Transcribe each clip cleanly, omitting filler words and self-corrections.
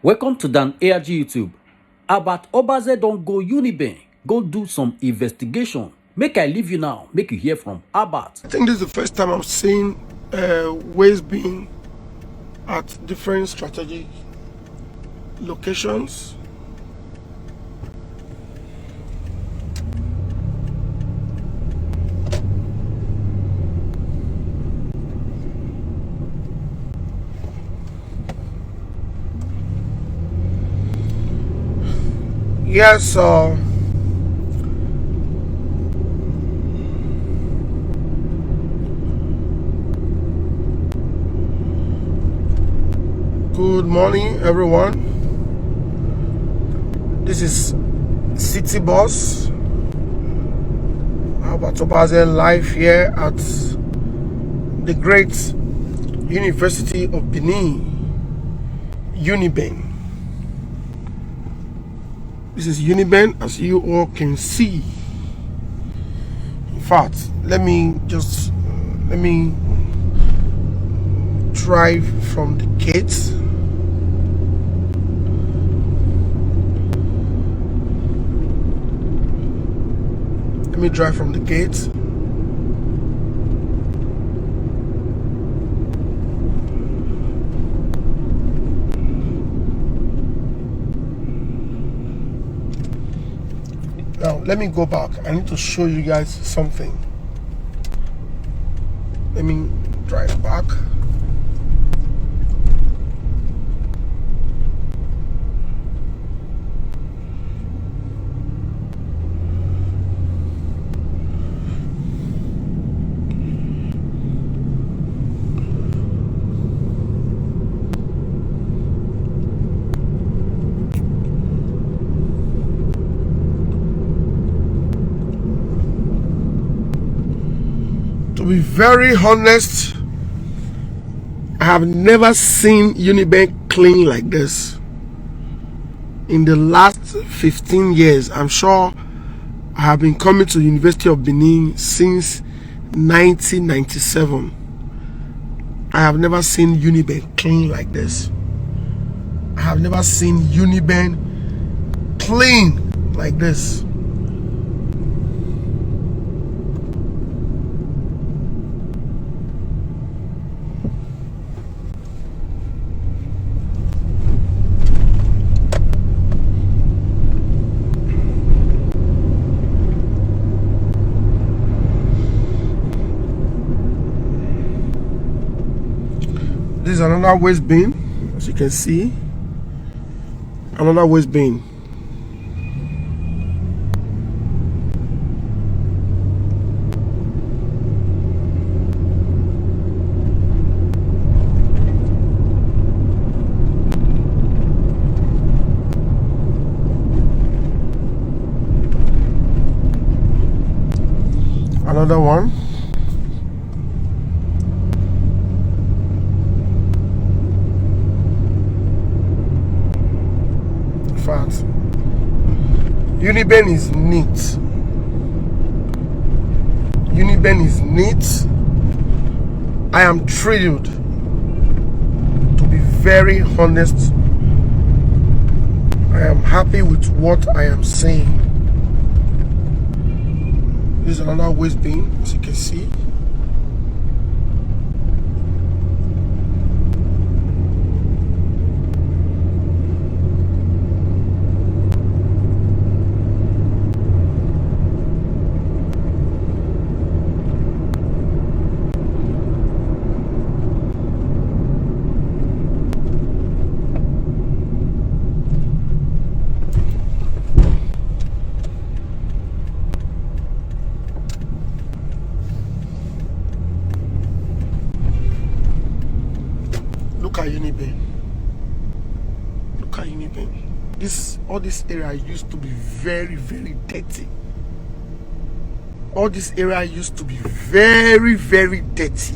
Welcome to Dan ARG YouTube. Albert Obaze don go Uniben, go do some investigation. Make I leave you now, make you hear from Albert. I think this is the first time I'm seeing ways being at different strategic locations. Yes, good morning, everyone. This is City Boss Albert Obaze live here at the great University of Benin, Uniben. This is Uniben, as you all can see. In fact, let me drive from the gate. Let me drive from the gate. Now, let me go back. I need to show you guys something. Let me drive back. To be very honest, I have never seen Uniben clean like this. In the last 15 years, I'm sure I have been coming to the University of Benin since 1997. I have never seen Uniben clean like this. I have never seen Uniben clean like this. This is another waste bin, as you can see. Another waste bin. Another one. Uniben is neat. Uniben is neat. I am thrilled. To be very honest, I am happy with what I am seeing. This is another waste bin, as you can see. Look at Uniben. Look at Uniben. All this area used to be very, very dirty. All this area used to be very, very dirty.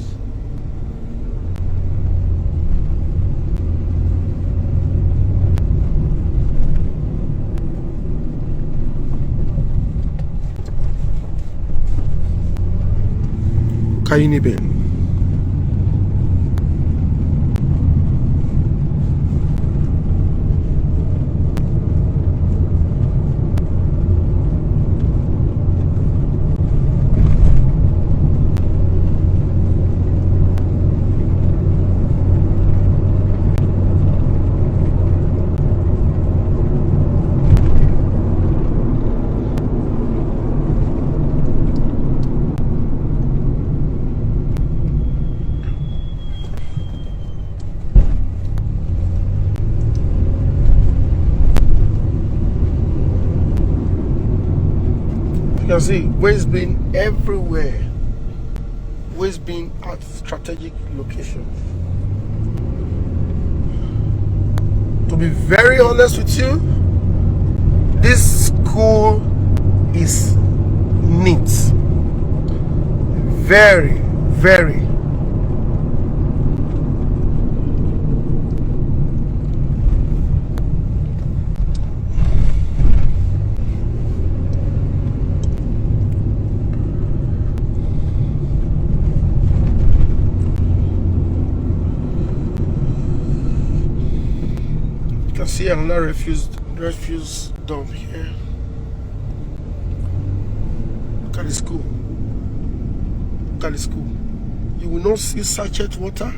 Look at Uniben. can see waste bin everywhere. Waste bin at strategic locations. To be very honest with you, this school is neat. Very, very. You can see another refuse dump here. Look at the school. Look at the school. You will not see sachet water,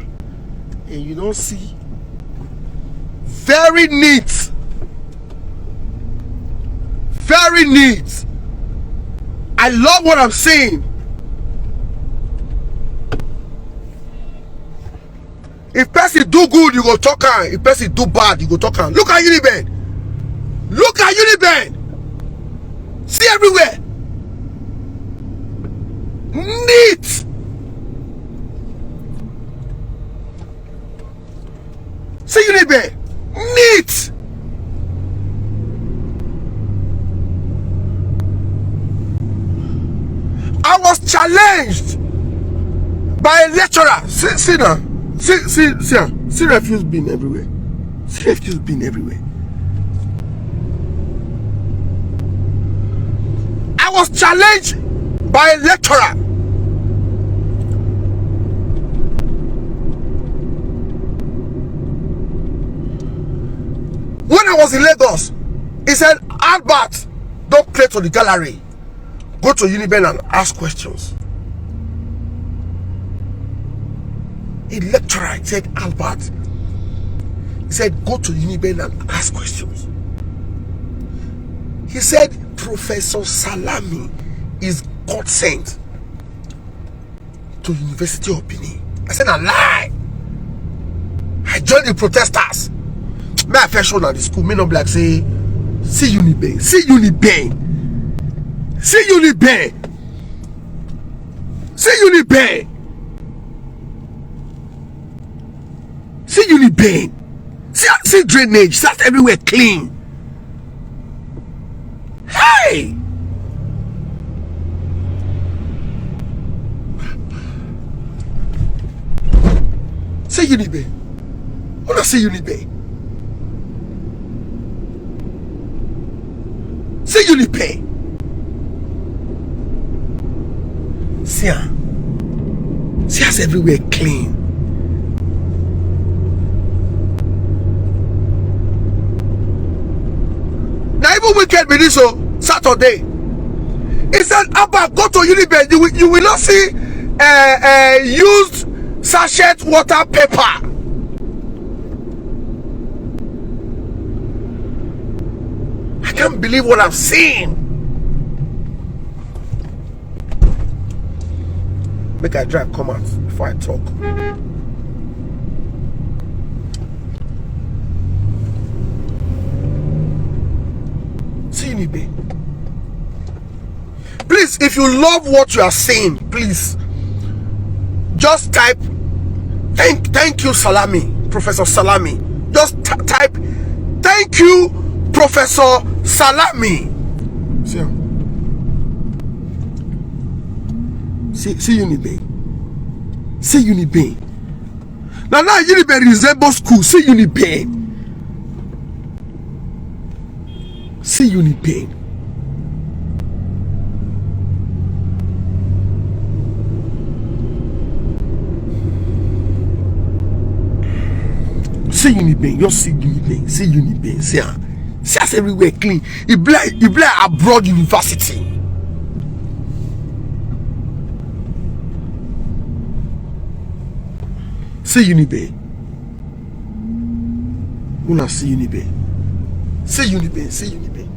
and you don't see. Very neat. Very neat. I love what I'm seeing. If person do good, you go talk am. If person do bad, you go talk am. Look at Uniben. Look at Uniben. See everywhere. Neat. See Uniben. Neat. I was challenged by a lecturer. See now. See refuse bin everywhere. See refuse bin everywhere. I was challenged by a lecturer. When I was in Lagos, he said, Albert, don't play to the gallery. Go to Uniben and ask questions. A lecturer said, Albert, he said, go to Uniben and ask questions. He said, Professor Salami is God sent to University of Benin. I said, a lie. I joined the protesters. May I first show at the school, may not be like say, see Uniben, see Uniben, see Uniben, see Uniben. See Uniben. See drainage. That's everywhere clean. Hey! See Uniben. What does see Uniben? See Uniben. See her. See us everywhere clean. Now even weekend be this Saturday. He said, Abba, go to Uniben. You will not see used sachet water paper. I can't believe what I'm seeing. Make I drive come out before I talk. See Uniben. Please, if you love what you are saying, please just type thank you Salami, Professor Salami. Just type thank you Professor Salami. See Uniben. See Uniben. Now Uniben resembles school. See Uniben. See Uniben. See Uniben. You see Uniben. See Uniben. See us everywhere clean. It be like abroad university. See Uniben. Una see Uniben. See Uniben. See Uniben.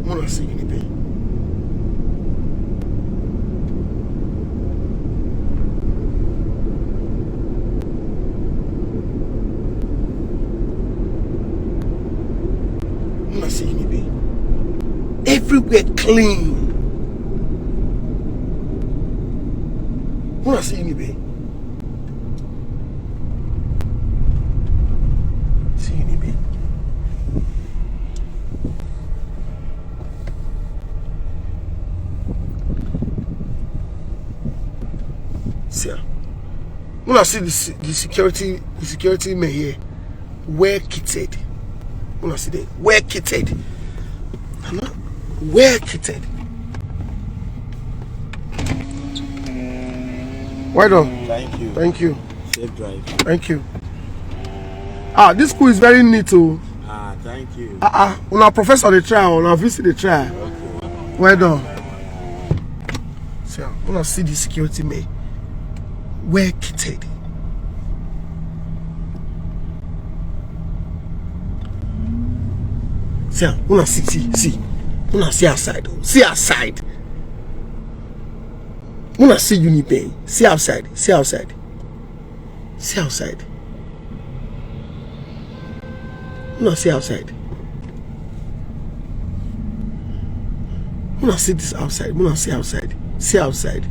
Una see Uniben. Una see Uniben. everywhere clean. When I see Unibe, see Unibe. See, when I see the security men here, well kitted. When I see them, well kitted. Well kitted. Why not? Thank you. Thank you. Safe drive. Thank you. This school is very neat too. Thank you. When our professor the trial, when I visit the trial. Okay. Well done. See, when I see the security men, well kitted. See, when I see, when I see outside, see outside. When I see Unibe, see outside, see outside, see outside. When I see outside, when I see this outside, when I see outside, see outside.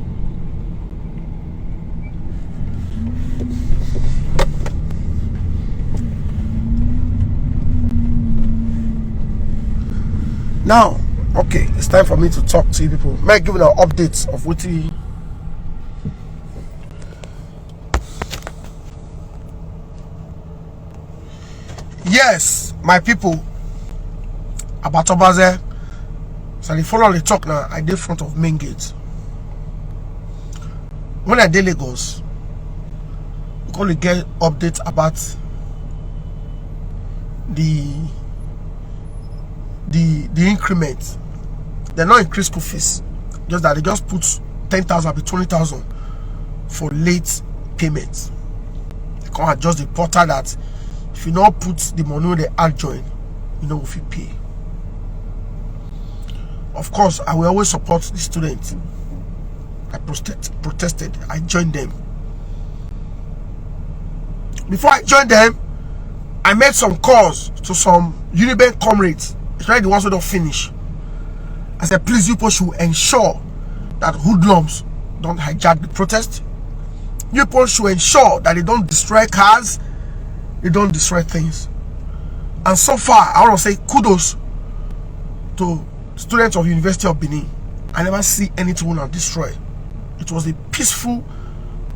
Now, okay, it's time for me to talk to you people. May I give you an update of what he. Yes, my people, about Obaze. So they follow the talk now. I did front of main gate. When I did Lagos, we're going to get updates about the increment. They're not increase school fees, just that they just put 10,000 be 20,000 for late payments. They can't adjust the portal that if you not put the money on the add join, you know if you pay. Of course, I will always support the students. I protested. I joined them. Before I joined them, I made some calls to some Unibank comrades, especially the ones who don't finish. I said, please, you people should ensure that hoodlums don't hijack the protest. You people should ensure that they don't destroy cars, they don't destroy things. And so far, I want to say kudos to students of University of Benin. I never see anything on destroy. It was a peaceful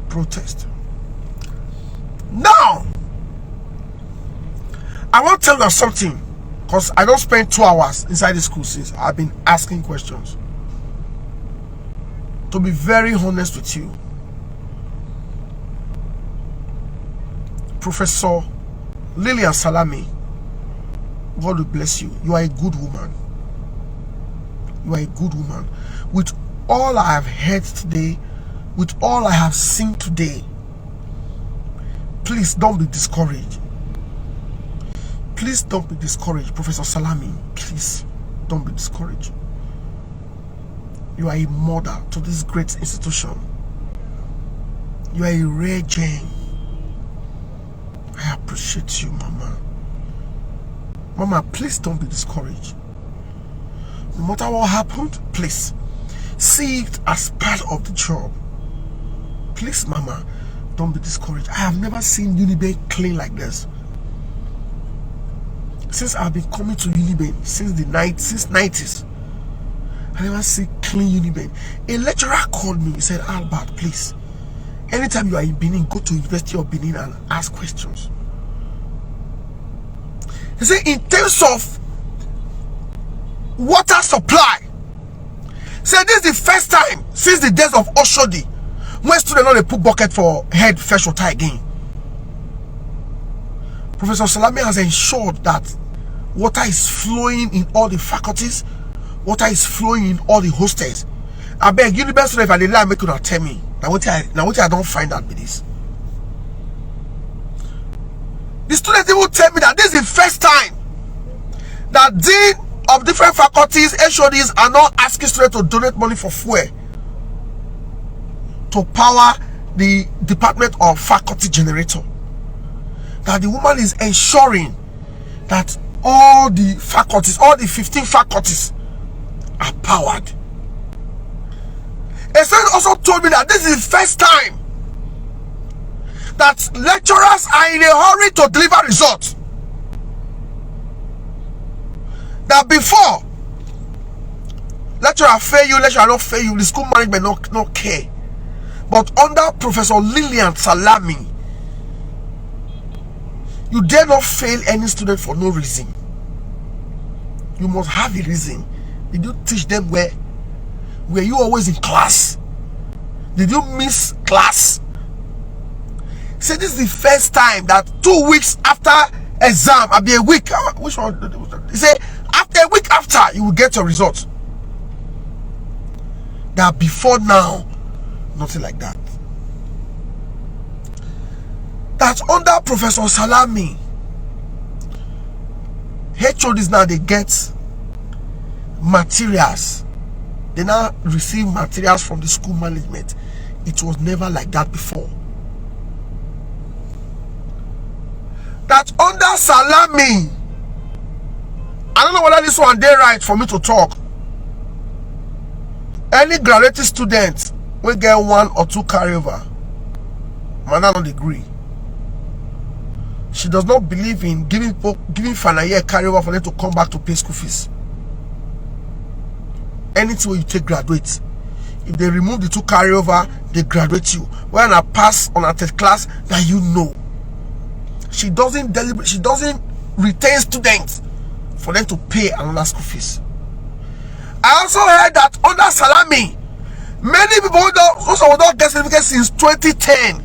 protest. Now, I want to tell you something, because I don't spend 2 hours inside the school since I've been asking questions. To be very honest with you, Professor Lillian Salami, God will bless you. You are a good woman. You are a good woman. With all I have heard today, with all I have seen today, please don't be discouraged. Please don't be discouraged, Professor Salami. Please don't be discouraged. You are a mother to this great institution. You are a rare gem. I appreciate you, Mama. Mama, please don't be discouraged. No matter what happened, please see it as part of the job. Please, Mama, don't be discouraged. I have never seen Unibank clean like this. Since I've been coming to Unibank since 90s, I never see clean Unibank. A lecturer called me. He said, Albert, please, anytime you are in Benin, go to University of Benin and ask questions. He said, in terms of water supply, say this is the first time since the days of Oshodi when students don't put bucket for head fresh water again. Professor Salami has ensured that water is flowing in all the faculties, water is flowing in all the hostels. I beg university if I did not make you not tell me. Now what I don't find out with this. The students will tell me that this is the first time that dean of different faculties, HODs are not asking students to donate money for fuel to power the Department of Faculty generator. That the woman is ensuring that all the faculties, all the 15 faculties are powered. A student also told me that this is the first time that lecturers are in a hurry to deliver results. That before, lecturer fail you, lecturer not fail you, the school management not care. But under Professor Lillian Salami, you dare not fail any student for no reason. You must have a reason. Did you teach them well? Were you always in class? Did you miss class? Say this is the first time that 2 weeks after exam, I'll be a week. Which one? He say after a week after you will get your results. That before now, nothing like that. That under Professor Salami, HODs now they get materials. They now receive materials from the school management. It was never like that before. That under Salami, I don't know whether this one they right for me to talk. Any graduating student will get 1 or 2 carryover. Madam don't agree. She does not believe in giving final year carryover for them to come back to pay school fees. Anything where you take graduate, if they remove the 2 carryover, they graduate you. When I pass on a third class, that you know. She doesn't deliberate, she doesn't retain students for them to pay another school fees. I also heard that under Salami, many people also don't get certificates since 2010.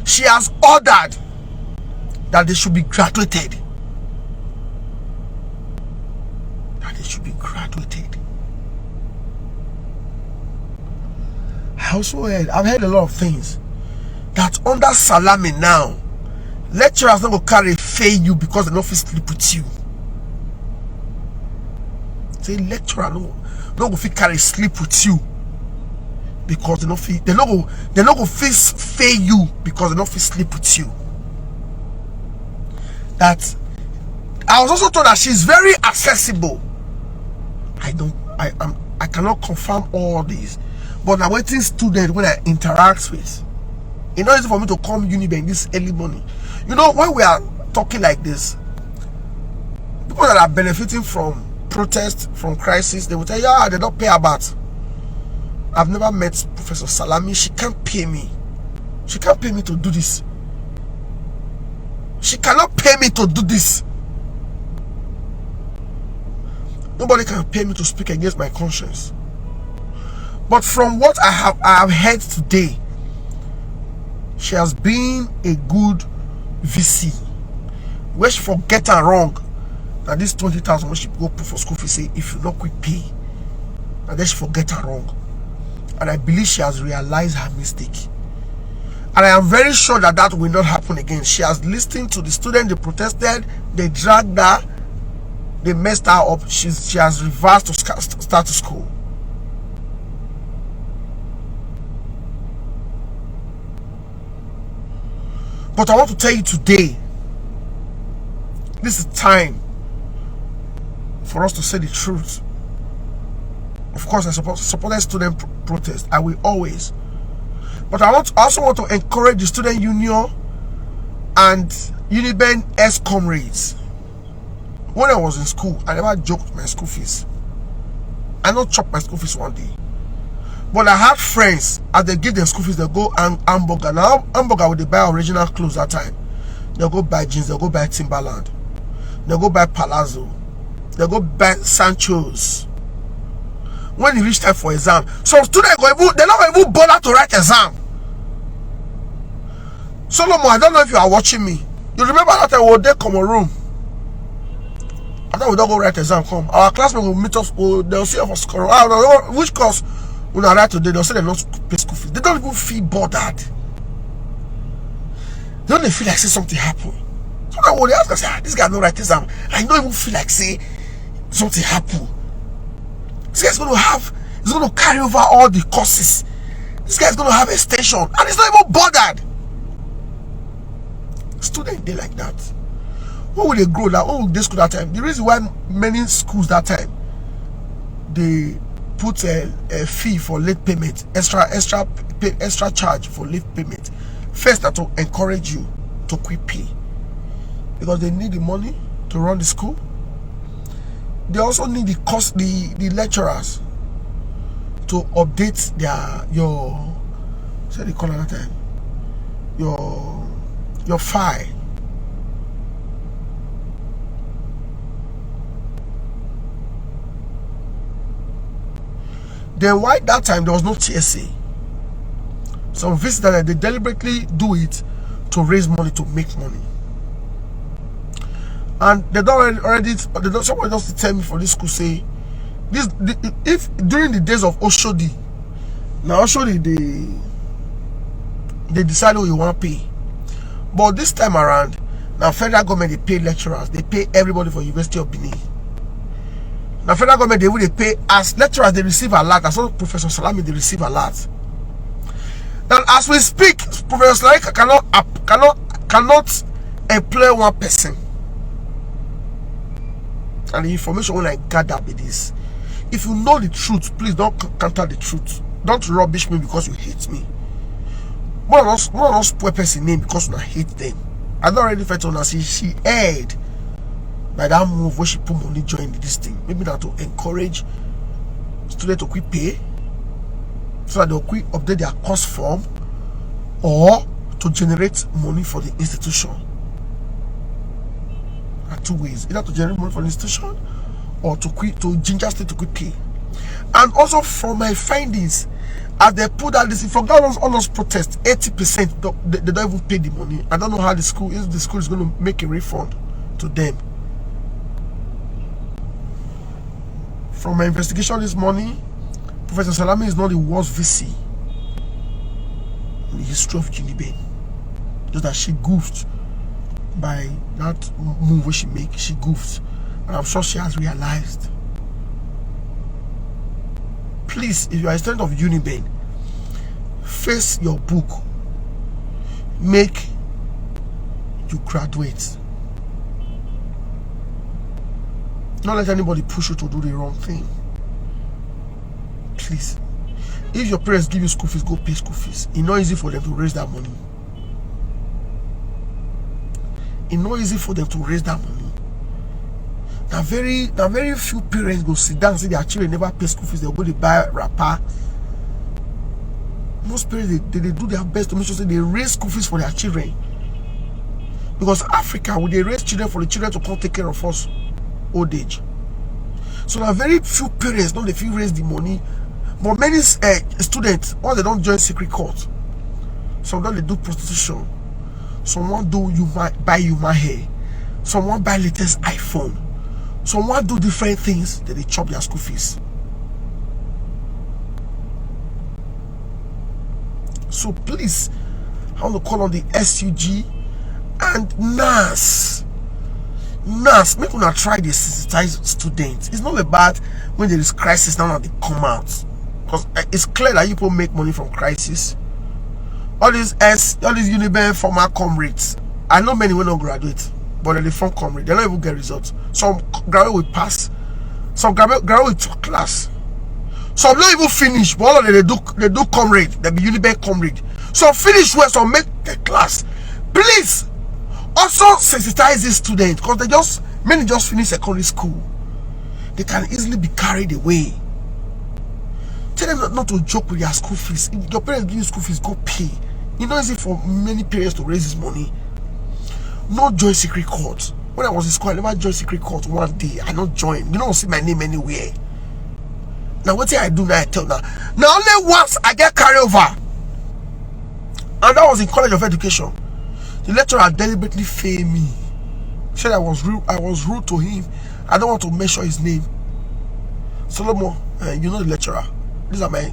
She has ordered that they should be graduated. That they should be graduated. I also heard, I've heard a lot of things. That under Salami now, lecturers not go carry fail you because they don't feel sleep with you. Say lecturer no go feel carry sleep with you because they don't feel fail you because they don't feel sleep with you. That I was also told that she's very accessible. I cannot confirm all these, but I'm waiting student when I interact with. It's not easy for me to come Unibank this early morning. You know, when we are talking like this, people that are benefiting from protest, from crisis, they will tell you, yeah, they don't pay about. I've never met Professor Salami. She can't pay me. She can't pay me to do this. She cannot pay me to do this. Nobody can pay me to speak against my conscience. But from what I have heard today, she has been a good VC. Where she forget her wrong, that this 20,000 when she go for school fee, say if you not quick pay, and then she forget her wrong. And I believe she has realized her mistake. And I am very sure that that will not happen again. She has listened to the students, they protested, they dragged her, they messed her up. She has reversed to status quo. But I want to tell you today, this is time for us to say the truth. Of course, I support student protest. I will always. But I also want to encourage the student union and Unibank ex-comrades. When I was in school, I never joked my school fees. I not chop my school fees one day. But I had friends, as they give their school fees, they go hamburger. Now hamburger, they buy original clothes that time. They'll go buy jeans, they'll go buy Timberland. They'll go buy Palazzo. They'll go buy Sancho's. When it reach time for exam, some students they're not even bother to write exam. Solomon, I don't know if you are watching me. You remember that time we were there common room. After we don't go write exam, come. Our classmates will meet us, they'll see us for I don't know which course when I write today, they'll say they're not pay school fees. They don't even feel bothered. They don't feel like say something happened. So now when they ask us, this guy no write exam, I don't even feel like say something happened. This guy's going to carry over all the courses. This guy's going to have extension, and he's not even bothered. Students, they like that. When will they grow that? When will they school that time? The reason why many schools that time, they put a fee for late payment, extra charge for late payment. First, that to encourage you to quick pay, because they need the money to run the school. They also need the lecturers to update your file. Then why that time there was no TSA? Some visitors, they deliberately do it to raise money, to make money. And they don't already someone just tell me for this school, say if during the days of Oshodi, now Oshodi they decide who you want to pay. But this time around, now federal government, they pay lecturers, they pay everybody for University of Benin. Now federal government, they pay as lecturers, they receive a lot. As well, Professor Salami, they receive a lot. Now as we speak, Professor Salami cannot employ one person. And the information when I gather with this, if you know the truth, please don't counter the truth. Don't rubbish me because you hate me. One of us poor person name because you hate them. I don't already felt on her. She erred by that move where she put money join this thing. Maybe that to encourage students to quick pay, so that they'll quick update their course form, or to generate money for the institution. There are two ways: either to generate money for the institution, or to ginger state to quick pay. And also from my findings, as they put out this, from all those protests, 80% they don't even pay the money. I don't know how the school is going to make a refund to them. From my investigation this morning, Professor Salami is not the worst VC in the history of Uniben. Just that she goofed by that move where she make. She goofed, and I'm sure she has realized. Please, if you are a student of Uniben, face your book. Make you graduate. Don't let anybody push you to do the wrong thing. Please. If your parents give you school fees, go pay school fees. It's not easy for them to raise that money. It's not easy for them to raise that money. Now very few parents go sit down and say their children never pay school fees. They'll go to buy a wrapper. Most parents they do their best to make sure that they raise school fees for their children. Because Africa, when they raise children for the children to come take care of us old age. So now very few parents don't they feel raise the money. But many students, once they don't join secret court, sometimes they do prostitution. Someone buy human hair. Someone buy latest iPhone. Someone do different things that they chop their school fees. So please, I want to call on the SUG and NAS. NAS, make una try to sensitize students. It's not about when there is crisis now that they come out. Because it's clear that people make money from crisis. All these Uniben former comrades, I know many will not graduate, but they form comrade, they don't even get results. Some graduate will pass, some graduate with top class, some don't even finish, but all of them they do comrade, they be Uniben comrade. Some finish well, some make the class. Please also sensitize these students, because many just finish secondary school. They can easily be carried away. Tell them not to joke with their school fees. If your parents give you school fees, go pay. You know, it's easy for many parents to raise this money. Not join secret court. When I was in school, I never joined secret court one day. I not join. You don't see my name anywhere. Now what I do now, I tell now. Now only once I get carried over. And that was in College of Education. The lecturer deliberately failed me. Said I was rude to him. I don't want to mention his name. Solomon, you know the lecturer. These are my.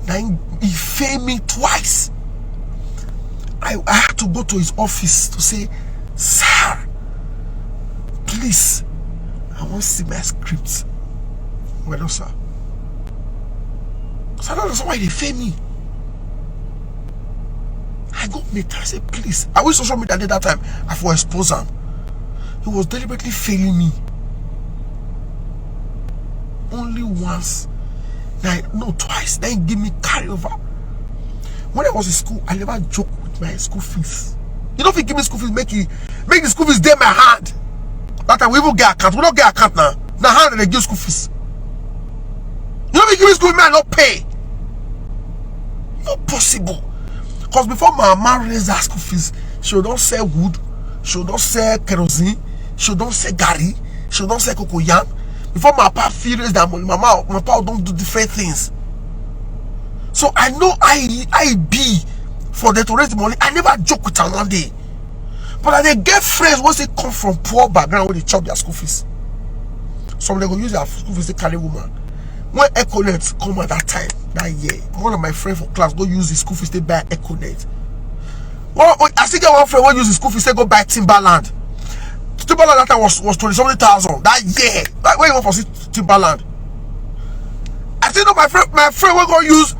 Now he failed me twice. I had to go to his office to say, sir, please, I want to see my script. Well, no, sir. So that's why they failed me. I got me. I said, please. I wish social media did that time. I for expose him. He was deliberately failing me. only once, no, twice. Then give me carryover. When I was in school, I never joked with my school fees. You know, if you give me school fees, make the school fees there my hand. That time we even get account. We don't get account now. Now hand they give school fees. You know, if you give me school fees, I not pay. Not possible. Because before my mama raised her school fees, she don't sell wood, she don't sell kerosene, she don't sell gari, she don't sell cocoyam. Before my papa raised that money, my papa don't do different things. So I know I be for them to raise the money. I never joke with her one day. But I get friends once they come from poor background when they chop their school fees. Some they go use their school fees to carry woman. When Econet come at that time, that year, one of my friends for class go use the school fees to buy Econet. Well, I still get one friend who use the school fees to go buy Timberland. Timberland that time was 20-something thousand that year. Like where you want for Timberland? I still know my friend will go use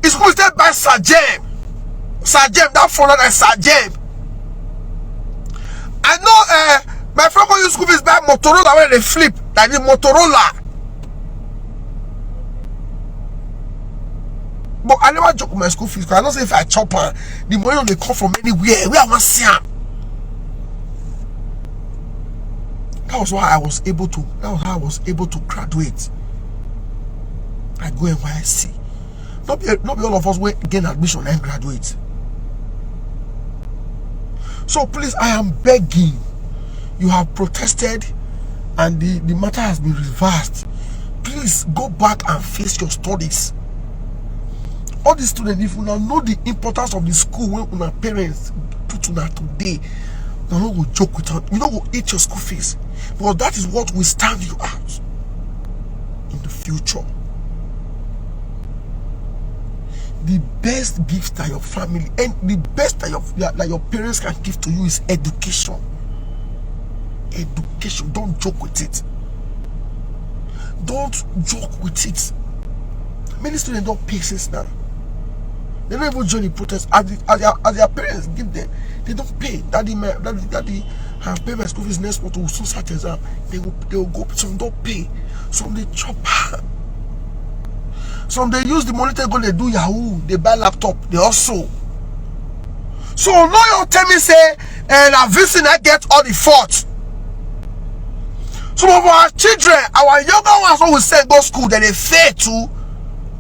his school fees to buy Sajem. Sajem, that phone that is Sajem. I know my friend will use school fees buy Motorola when they flip. Like the Motorola. But I never joke with my school fees because I don't say if I chop her, the money don't come from anywhere. Where I want to see her. That was why I was able to. That was how I was able to graduate. I go NYSC. Not be all of us will gain admission and graduate. So please, I am begging. You have protested, and the matter has been reversed. Please go back and face your studies. All the students, if you now know the importance of the school when our parents put on today, you don't go joke with her. You don't go eat your school fees. Because that is what will stand you out in the future. The best gift that your family and the best that your parents can give to you is education. Education. Don't joke with it. Don't joke with it. Many students don't pay since now. They don't even join the protest as their parents give them. They don't pay. Daddy have paid my school fees next month to soon start exam. They will go. Some don't pay. Some they chop. Some they use the money to go. They do Yahoo. They buy laptop. They also. So now you tell me say, and Vincent I get all the fault. Some of our children, our younger ones, who will say go school, then they fail to.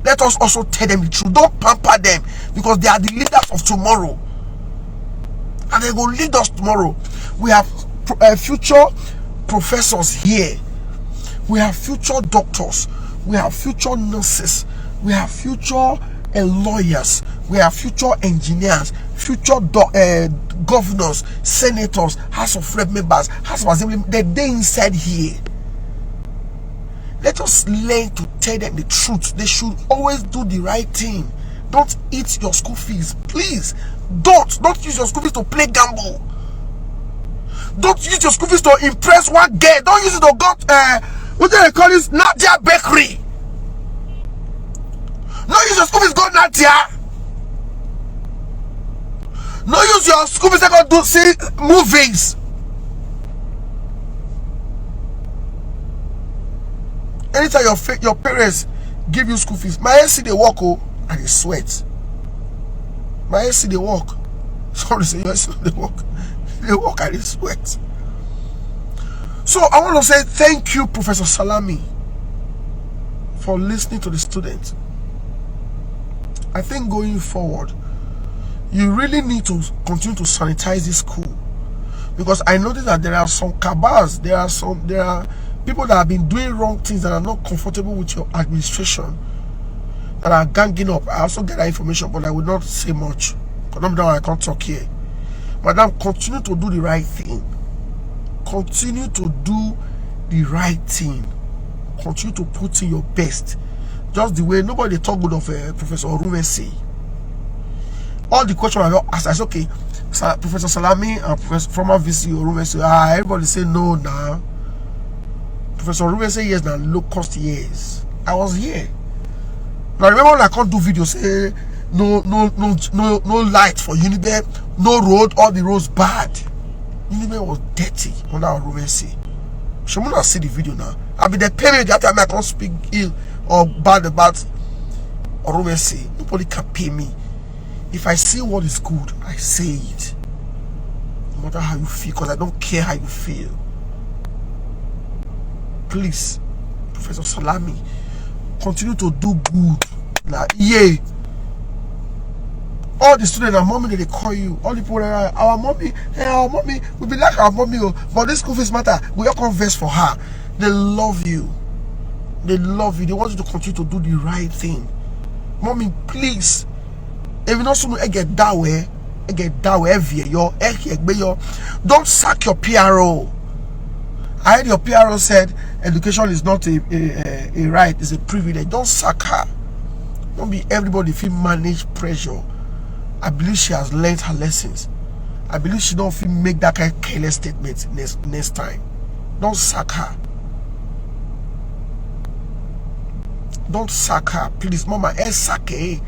Let us also tell them the truth. Don't pamper them because they are the leaders of tomorrow. And they will lead us tomorrow. We have future professors here. We have future doctors. We have future nurses. We have future lawyers. We have future engineers. Future governors, senators, House of Rep members, House of Assembly. They're inside here. Let us learn to tell them the truth. They should always do the right thing. Don't eat your school fees. Please. Don't use your school fees to play gamble. Don't use your school fees to impress one girl. Don't use it to go what do they call this? Nadia Bakery. No use your school fees go Nadia. No use your school fees to go do see movies. Anytime your parents give you school fees, my SC they walk and they sweat. My SC they walk. Sorry, say your SC they walk. They walk and they sweat. So I want to say thank you, Professor Salami, for listening to the students. I think going forward, you really need to continue to sanitize this school, because I noticed that there are some cabals, there are people that have been doing wrong things that are not comfortable with your administration that are ganging up. I also get that information, but I will not say much because I can't talk here. Madam, continue to do the right thing. Continue to do the right thing. Continue to put in your best. Just the way nobody talk good of Professor Orumesi. All the questions I asked, I said, okay, Professor Salami and Professor former VC Orumesi, everybody say no now. Professor Orumesi years now, low cost years. I was here. Now remember when I can't do videos, say no light for Unibe, no road, all the roads bad. Unibe was dirty under Orumesi. She will not see the video now. I'll be the payment that time I can't speak ill or bad about or say. Nobody can pay me. If I see what is good, I say it. No matter how you feel, because I don't care how you feel. Please, Professor Salami, continue to do good. Like, yeah. All the students, our mommy, they call you. All the people, our mommy, we be like our mommy, but this school fees matter. We all converse for her. They love you. They love you. They want you to continue to do the right thing. Mommy, please. If you not soon get that way, don't sack your PRO. I heard your PRO said education is not a right, it's a privilege. Don't sack her. Don't be everybody feel manage pressure. I believe she has learned her lessons. I believe she don't feel make that kind of careless statement next time. Don't sack her. Don't sack her. Please, Mama, sack her.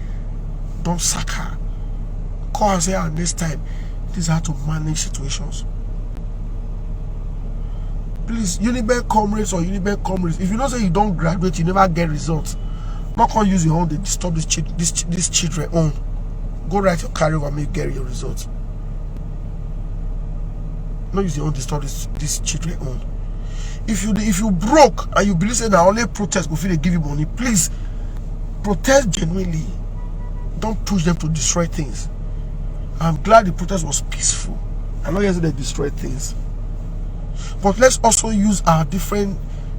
Don't sack her. Call her and say, next time, this is how to manage situations. Please, Unibank comrades or Unibank comrades, if you don't say you don't graduate, you never get results. Not gonna use your own, they disturb this children own. Go write your career and make get your results. Not use your own, disturb this children own. If you broke and you believe that only protest before they give you money, please protest genuinely. Don't push them to destroy things. I'm glad the protest was peaceful. I know yesterday they destroyed things. But let's also use our different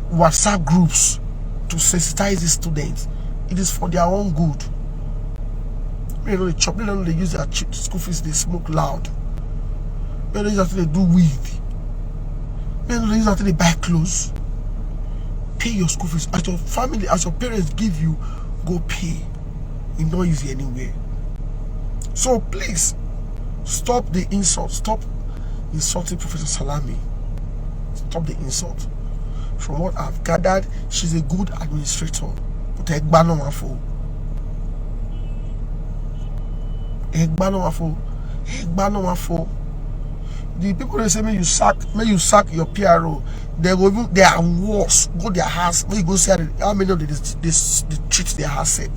WhatsApp groups to sensitize the students. It is for their own good. They know they chop, they know they use their school fees, they smoke loud. They know they do weed. They know they use after they buy clothes. Pay your school fees. As your family, as your parents give you, go pay. It's not easy anywhere. So please, stop the insult. Stop insulting Professor Salami. Stop the insult. From what I've gathered, she's a good administrator. But the people they say, may you sack your PRO. They are worse. Go their house. When you go see how many of they treat their house up.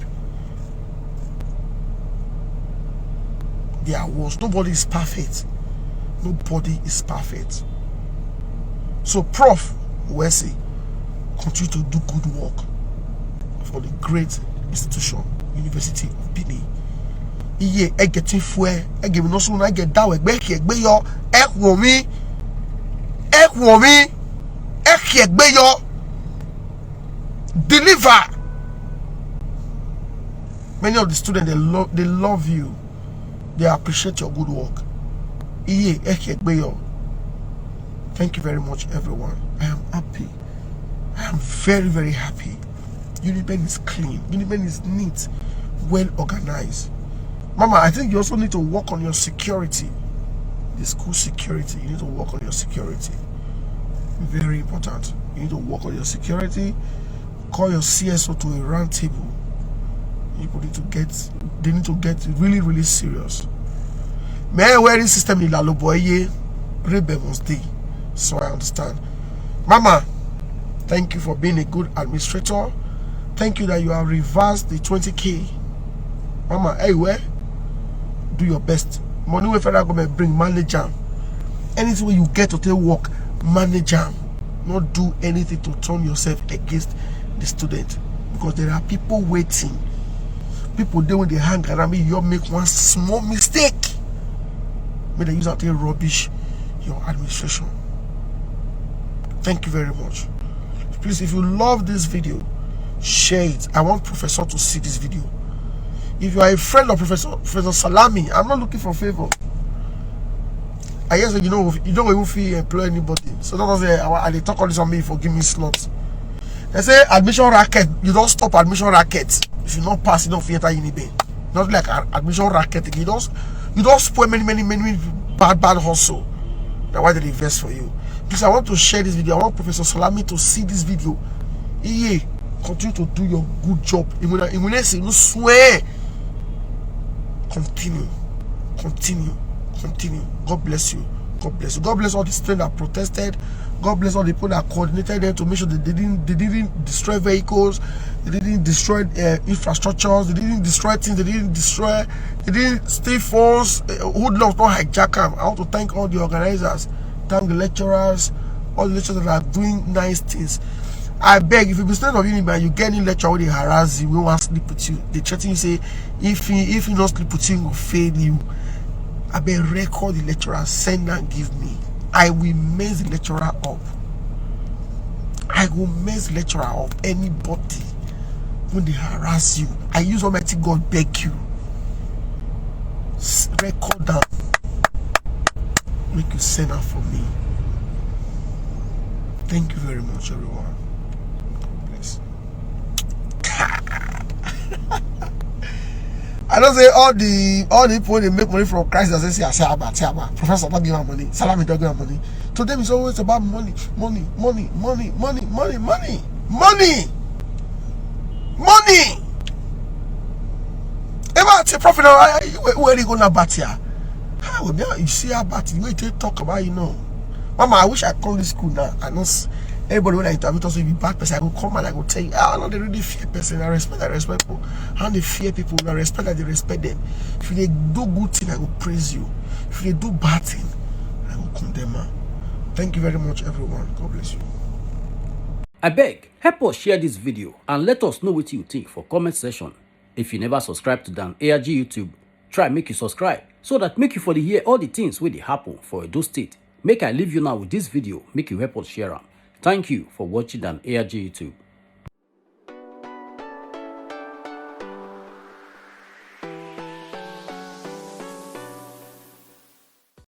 They are worse. Nobody is perfect. Nobody is perfect. So, Prof. Wesley, continue to do good work for the great institution, University of Benin. Iye getting fuel, give no soon I get that way. Be your ekwomi, deliver. Many of the students they love you. They appreciate your good work. Iye your. Thank you very much, everyone. I am happy. I am very, very happy. Unibank is clean. Unibank is neat, well organized. Mama, I think you also need to work on your security. The school security. You need to work on your security. Very important. You need to work on your security. Call your CSO to a round table. People need to get really, really serious. My wearing system in La Loboye, Rebel must day. So I understand. Mama, thank you for being a good administrator. Thank you that you have reversed the 20K. Mama, hey, where? Do your best. Money when federal government bring, manage them. Anything you get to take work, manage them. Not do anything to turn yourself against the student. Because there are people waiting. People there when they hang around me, you make one small mistake. May they use that to rubbish your administration. Thank you very much. Please, if you love this video, share it. I want Professor to see this video. If you are a friend of Professor Salami, I'm not looking for favor. I guess you know you don't even feel employ anybody. So don't say they talk all this on me for give me slots. They say admission racket. You don't stop admission racket. If you not pass, you don't enter Unibank. Not like admission racket. You don't spoil many bad hustle. That's why they invest for you. Because I want to share this video. I want Professor Salami to see this video. Yeah, continue to do your good job. You swear. Continue. God bless you. God bless you. God bless all the students that protested. God bless all the people that coordinated them to make sure that they didn't destroy vehicles, they didn't destroy infrastructures, they didn't destroy things, they didn't steal phones, hoodlums, not hijack them. I want to thank all the organizers, thank the lecturers, all the lecturers that are doing nice things. I beg, if you be student of Unibank, you get any lecture where they harass you, we want to sleep with you. They threaten you, say, if you don't sleep with you, he will fail you. I beg, record the lecturer, send and give me. I will mess the lecturer up. I will mess the lecturer up. Anybody when they harass you, I use Almighty God beg you. Record that. Make you send out for me. Thank you very much, everyone. God bless. I don't say all the people they make money from Christ doesn't say Professor don't give them money, Salami don't give them money. To them it's always about money. Ever say prophet where you gonna bat here? You see how bat the way they talk about, you know. Mama, I wish I call this school now. I know everybody when I interview also be bad person, I will come and I will tell you, I know they really fear person. I respect people. How they fear people, I respect that they respect them. If they do good thing, I will praise you. If they do bad thing, I will condemn them. Thank you very much, everyone. God bless you. I beg, help us share this video and let us know what you think for comment section. If you never subscribe to Dan ARG YouTube, try make you subscribe so that make you for the hear all the things where they happen for Edo State. Make I leave you now with this video, make you help us share them. Thank you for watching Dan ARG YouTube.